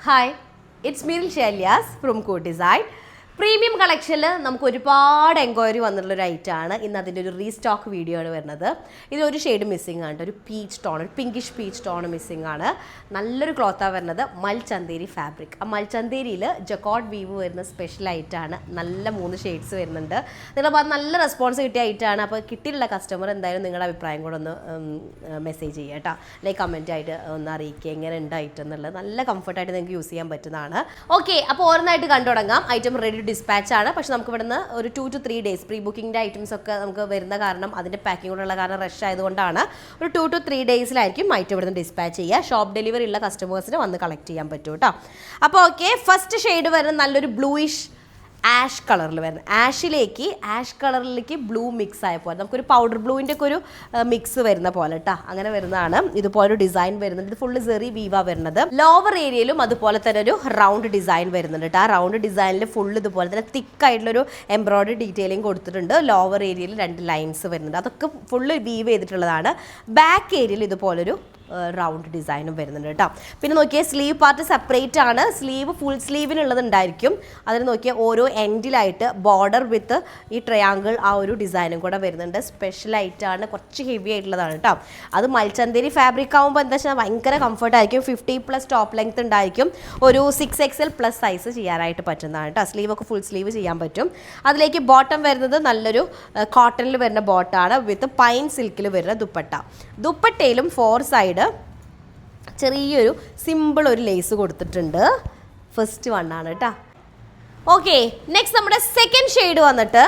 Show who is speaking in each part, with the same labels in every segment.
Speaker 1: Hi, it's Miril Shalias from Code Design. Premium കളക്ഷനിൽ നമുക്ക് ഒരുപാട് എൻക്വയറി വന്നിട്ടുള്ളൊരു ഐറ്റമാണ് ഇന്ന് അതിൻ്റെ ഒരു റീസ്റ്റോക്ക് വീഡിയോ ആണ് വരുന്നത്. ഇതിലൊരു ഷെയ്ഡ് മിസ്സിംഗ് ആണ്, ഒരു പീച്ച് ടോൺ, ഒരു പിങ്കിഷ് പീച്ച് ടോൺ മിസ്സിംഗ് ആണ്. നല്ലൊരു ക്ലോത്താണ് വരുന്നത്, മൽചന്തേരി ഫാബ്രിക്. ആ മൽചന്തേരിയിൽ ജക്കോട്ട് വീവ് വരുന്ന സ്പെഷ്യൽ ഐറ്റമാണ്. നല്ല 3 ഷെയ്ഡ്സ് വരുന്നുണ്ട്. നിങ്ങളപ്പോൾ അത് നല്ല റെസ്പോൺസ് കിട്ടിയ ഐറ്റമാണ്. അപ്പോൾ കിട്ടിയിട്ടുള്ള കസ്റ്റമർ എന്തായാലും നിങ്ങളുടെ അഭിപ്രായം കൂടെ ഒന്ന് മെസ്സേജ് ചെയ്യുക കേട്ടോ, അല്ലെങ്കിൽ കമൻറ്റ് ആയിട്ട് ഒന്ന് അറിയിക്കുക എങ്ങനെ ഉണ്ട് ഐറ്റം എന്നുള്ളത്. നല്ല കംഫർട്ടായിട്ട് നിങ്ങൾക്ക് യൂസ് ചെയ്യാൻ പറ്റുന്നതാണ്. ഓക്കെ, അപ്പോൾ ഓരോന്നായിട്ട് കണ്ടു തുടങ്ങാം. ഐറ്റം റെഡി ഡിസ്പാച്ച് ആണ്. പക്ഷെ നമുക്ക് ഇവിടുന്ന് ഒരു 2 to 3 ഡേയ്സ് പ്രീ ബുക്കിംഗിൻ്റെ ഐറ്റംസ് ഒക്കെ നമുക്ക് വരുന്ന കാരണം അതിൻ്റെ പാക്കിംഗ് കൂടെ ഉള്ള കാരണം റഷ് ആയതുകൊണ്ടാണ് ഒരു 2 to 3 ഡേയ്സിലായിരിക്കും ഐറ്റം ഇവിടുന്ന് ഡിസ്പാച്ച് ചെയ്യുക. ഷോപ്പ് ഡെലിവറി ഉള്ള കസ്റ്റമേഴ്സിന് വന്ന് കളക്ട് ചെയ്യാൻ പറ്റും കേട്ടോ. അപ്പോൾ ഓക്കെ, ഫസ്റ്റ് ഷെയ്ഡ് വരുന്ന നല്ലൊരു ബ്ലൂയിഷ് ആഷ് കളറിൽ വരുന്നത്. ആഷ് കളറിലേക്ക് ബ്ലൂ മിക്സ് ആയ പോലെ നമുക്കൊരു പൗഡർ ബ്ലൂവിൻ്റെ ഒക്കെ ഒരു മിക്സ് വരുന്ന പോലെ കേട്ടോ, അങ്ങനെ വരുന്നതാണ്. ഇതുപോലെ ഡിസൈൻ വരുന്നുണ്ട്. ഇത് ഫുള്ള് സെറി വീവാ വരുന്നത്. ലോവർ ഏരിയയിലും അതുപോലെ തന്നെ ഒരു റൗണ്ട് ഡിസൈൻ വരുന്നുണ്ട് കേട്ടോ. ആ റൗണ്ട് ഡിസൈനിൽ ഫുള്ള് ഇതുപോലെ തന്നെ തിക്കായിട്ടുള്ളൊരു എംബ്രോയിഡറി ഡീറ്റെയിലിംഗ് കൊടുത്തിട്ടുണ്ട്. ലോവർ ഏരിയയിൽ 2 ലൈൻസ് വരുന്നുണ്ട്. അതൊക്കെ ഫുള്ള് വീവ് ചെയ്തിട്ടുള്ളതാണ്. ബാക്ക് ഏരിയയിൽ ഇതുപോലൊരു റൗണ്ട് ഡിസൈനും വരുന്നുണ്ട് കേട്ടോ. പിന്നെ നോക്കിയാൽ സ്ലീവ് പാർട്ട് സെപ്പറേറ്റ് ആണ്. സ്ലീവ് ഫുൾ സ്ലീവിനുള്ളത് ഉണ്ടായിരിക്കും. അതിന് നോക്കിയാൽ ഓരോ എൻഡിലായിട്ട് ബോർഡർ വിത്ത് ഈ ട്രയാങ്കിൾ ആ ഒരു ഡിസൈനും കൂടെ വരുന്നുണ്ട്. സ്പെഷ്യൽ ആയിട്ടാണ്, കുറച്ച് ഹെവി ആയിട്ടുള്ളതാണ് കേട്ടോ. അത് മൽചന്തേരി ഫാബ്രിക് ആകുമ്പോൾ എന്താ വെച്ചാൽ ഭയങ്കര കംഫർട്ടായിരിക്കും. 50+ ടോപ്പ് ലെങ്ത് ഉണ്ടായിരിക്കും. ഒരു 6XL+ സൈസ് ചെയ്യാനായിട്ട് പറ്റുന്നതാണ് കേട്ടോ. സ്ലീവൊക്കെ ഫുൾ സ്ലീവ് ചെയ്യാൻ പറ്റും. അതിലേക്ക് ബോട്ടം വരുന്നത് നല്ലൊരു കോട്ടണിൽ വരുന്ന ബോട്ടാണ് വിത്ത് പൈൻ സിൽക്കിൽ വരുന്ന ദുപ്പട്ടയിലും 4 സൈഡ് ചെറിയൊരു സിമ്പിൾ ഒരു ലേസ് കൊടുത്തിട്ടുണ്ട്. ഫസ്റ്റ് വണ്ണാണ് കേട്ടോ. ഓക്കെ, നെക്സ്റ്റ് നമ്മുടെ സെക്കൻഡ് ഷെയ്ഡ് വന്നിട്ട്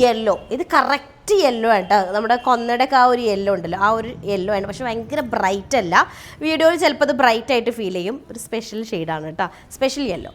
Speaker 1: യെല്ലോ. ഇത് കറക്റ്റ് യെല്ലോ ആണ് കേട്ടോ. നമ്മുടെ കൊന്നയുടെ ഒക്കെ ആ ഒരു യെല്ലോ ഉണ്ടല്ലോ, ആ ഒരു യെല്ലോ ആണ്. പക്ഷെ ഭയങ്കര ബ്രൈറ്റ് അല്ല. വീഡിയോയിൽ ചിലപ്പോൾ അത് ബ്രൈറ്റ് ആയിട്ട് ഫീൽ ചെയ്യും. ഒരു സ്പെഷ്യൽ ഷെയ്ഡാണ് കേട്ടോ, സ്പെഷ്യൽ യെല്ലോ.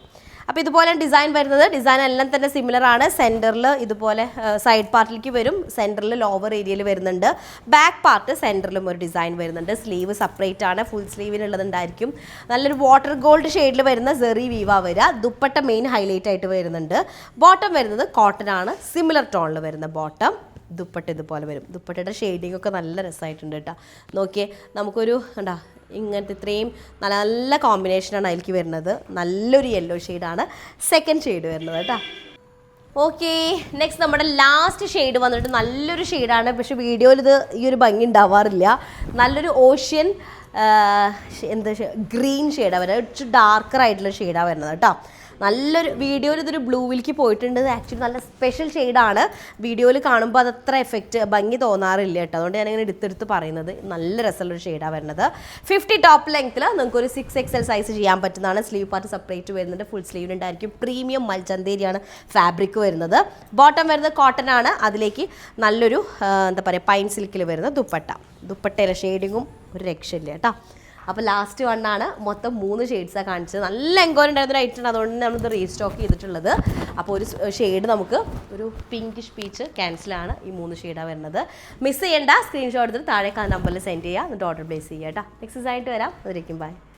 Speaker 1: അപ്പോൾ ഇതുപോലെ ഡിസൈൻ വരുന്നത്. ഡിസൈൻ എല്ലാം തന്നെ സിമിലർ ആണ്. സെൻറ്ററിൽ ഇതുപോലെ സൈഡ് പാർട്ടിലേക്ക് വരും. സെൻറ്ററിൽ ലോവർ ഏരിയയിൽ വരുന്നുണ്ട്. ബാക്ക് പാർട്ട് സെൻറ്ററിലും ഒരു ഡിസൈൻ വരുന്നുണ്ട്. സ്ലീവ് സെപ്പറേറ്റ് ആണ്, ഫുൾ സ്ലീവിനുള്ളതുണ്ടായിരിക്കും. നല്ലൊരു വാട്ടർ ഗോൾഡ് ഷെയ്ഡിൽ വരുന്ന സെറി വീവാ വരിക. ദുപ്പട്ട മെയിൻ ഹൈലൈറ്റ് ആയിട്ട് വരുന്നുണ്ട്. ബോട്ടം വരുന്നത് കോട്ടൺ ആണ്, സിമിലർ ടോണിൽ വരുന്ന ബോട്ടം. ദുപ്പട്ട ഇതുപോലെ വരും. ദുപ്പട്ടയുടെ ഷെയ്ഡിങ് ഒക്കെ നല്ല രസമായിട്ടുണ്ട് കേട്ടോ. നോക്കിയേ, നമുക്കൊരു എന്താ ഇങ്ങനത്തെ ഇത്രയും നല്ല നല്ല കോമ്പിനേഷനാണ് അതിലേക്ക് വരുന്നത്. നല്ലൊരു യെല്ലോ ഷെയ്ഡാണ് സെക്കൻഡ് ഷെയ്ഡ് വരുന്നത് കേട്ടോ. ഓക്കെ, നെക്സ്റ്റ് നമ്മുടെ ലാസ്റ്റ് ഷെയ്ഡ് വന്നിട്ട് നല്ലൊരു ഷെയ്ഡാണ്. പക്ഷെ വീഡിയോയിൽ ഇത് ഈ ഒരു ഭംഗി ഉണ്ടാവാറില്ല. നല്ലൊരു ഓഷ്യൻ എന്താ ഗ്രീൻ ഷെയ്ഡാണ് വരുന്നത്. ഇച്ചിരി ഡാർക്കർ ആയിട്ടുള്ള ഷെയ്ഡാണ് വരുന്നത് കേട്ടോ. നല്ലൊരു വീഡിയോയിൽ ഇതൊരു ബ്ലൂവിലേക്ക് പോയിട്ടുണ്ട്. ആക്ച്വലി നല്ല സ്പെഷ്യൽ ഷെയ്ഡാണ്. വീഡിയോയിൽ കാണുമ്പോൾ അതത്ര ഭംഗി തോന്നാറില്ല കേട്ടോ. അതുകൊണ്ട് ഞാനിങ്ങനെ എടുത്തെടുത്ത് പറയുന്നത്. നല്ല രസമുള്ളൊരു ഷെയ്ഡാണ് വരുന്നത്. 50 ടോപ്പ് ലെങ്ത്തിൽ നിങ്ങൾക്കൊരു 6XL സൈസ് ചെയ്യാൻ പറ്റുന്നതാണ്. സ്ലീവ് പാർട്ട് സെപ്പറേറ്റ് വരുന്നുണ്ട്. ഫുൾ സ്ലീവിനുണ്ടായിരിക്കും. പ്രീമിയം മൽചന്തേരിയാണ് ഫാബ്രിക് വരുന്നത്. ബോട്ടം വരുന്നത് കോട്ടൺ ആണ്. അതിലേക്ക് നല്ലൊരു എന്താ പറയുക പൈൻ സിൽക്കിൽ വരുന്ന ദുപ്പട്ടയിലെ ഷെയ്ഡിങ്ങും ഒരു രക്ഷയില്ല കേട്ടോ. അപ്പോൾ ലാസ്റ്റ് വണ്ണാണ്. മൊത്തം 3 ഷെയ്ഡ്സാണ് കാണിച്ചത്. നല്ല എൻക്വയറി ഉണ്ടായിരുന്നൊരു ഐറ്റം, അതുകൊണ്ട് നമ്മളിത് റീസ്റ്റോക്ക് ചെയ്തിട്ടുള്ളത്. അപ്പോൾ ഒരു ഷെയ്ഡ് നമുക്ക് ഒരു പിങ്കിഷ് പീച്ച് ക്യാൻസലാണ്. ഈ 3 ഷെയ്ഡാണ് വരുന്നത്. മിസ് ചെയ്യേണ്ട, സ്ക്രീൻഷോട്ട് എടുത്തിട്ട് താഴെ നമ്പറിൽ സെൻഡ് ചെയ്യുക, എന്നിട്ട് ഓർഡർ പ്ലേസ് ചെയ്യുക കേട്ടോ. നെക്സ്റ്റ് ആയിട്ട് വരാം. അതിലേക്കും ബൈ.